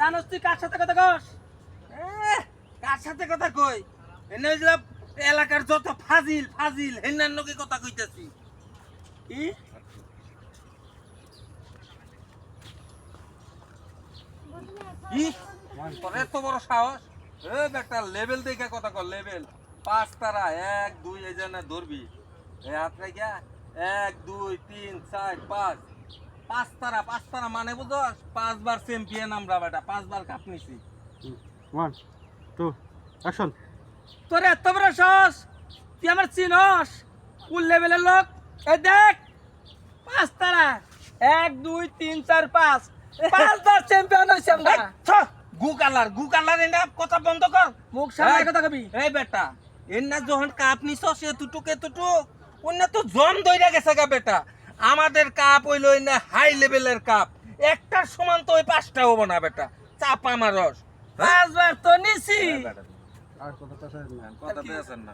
জানোস তুই কার সাথে কথা কস? কার সাথে কথা কই? এনে যে এলাকার যত ফাজিল ফাজিল হেনার নকে কথা কইতাছি। কি কি তোর এত বড় সাহস? এ বেটা লেভেল দেখে কথা কর, লেভেল। 5 তারা 1 2 এই জন্য ধরবি। এই হাত রাখিয়া 1 2 3 4 5 5 তারা মানে বুঝছস? 5 বার চ্যাম্পিয়ন আমরা বেটা, 5 বার কাপ নিছি। 1 2 অ্যাকশন। তোর এত বড় সাহস, তুই আমার চিনস? কোন লেভেলের লোক? এই দেখ 5 তারা 1 2 3 4 5 5বার চ্যাম্পিয়ন হইছি আমরা। গু কালার এনে কথা বন্ধ কর। মুখ সামনে কথা কবি। এই বেটা এন্না যখন কাপ নিছস এতটুক অন্য তো জন দইরা গেছে গা বেটা। আমাদের কাপ হইলো এনে হাই লেভেলের কাপ, একটার সমান তো ওই 5টা হবো না বেটা। চাপা মারস 5বার তো নিছি। আর কথা কথা পেয়েছেন না।